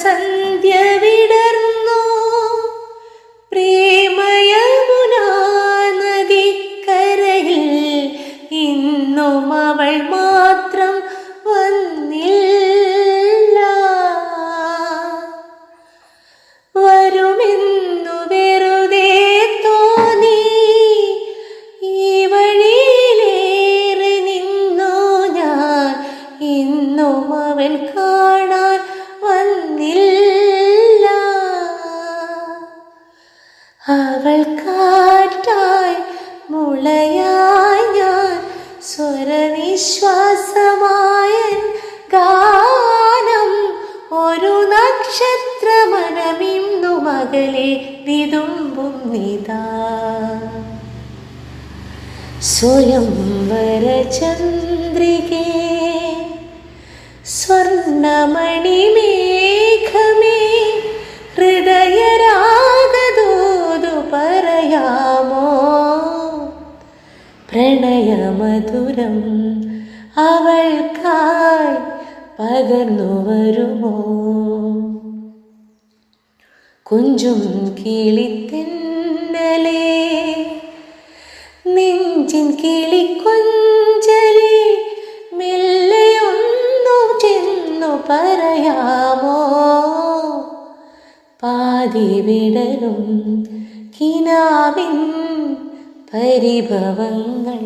സന്ധ്യ വിടർന്നു പ്രേമയമുനാ നദിക്കരയിൽ ഇന്നും അവൾ മാത്രം വന്നില്ല. വരുമെന്നു വെറുതെ തോന്നി ഈ വഴിയിലേറെ നിന്നു ഞാൻ, ഇന്നും അവൻ കാണാൻ വന്നില്ല. അവൾ കാറ്റായി മുളയായി ഞാൻ സ്വരനിശ്വാസമായ ഗാനം ഒരു നക്ഷത്രമനമിന്നു മകളെ വിതുമ്പും നിതാ. സ്വയംവര ചന്ദ്രികേ സ്വർണമണിമേഘമേ ഹൃദയരാഗദൂതു പറയാമോ, പ്രണയമധുരം അവൾക്കായി പകർന്നു വരുമോ. കുഞ്ചും കിളിത്തെന്നലേ നെഞ്ചിൻ കിളിക്കൊഞ്ചലേ മെല്ലെയൊന്നു ചെന്നു പറയാമോ, പാതി വിടരും കിനാവിൻ പരിഭവങ്ങൾ.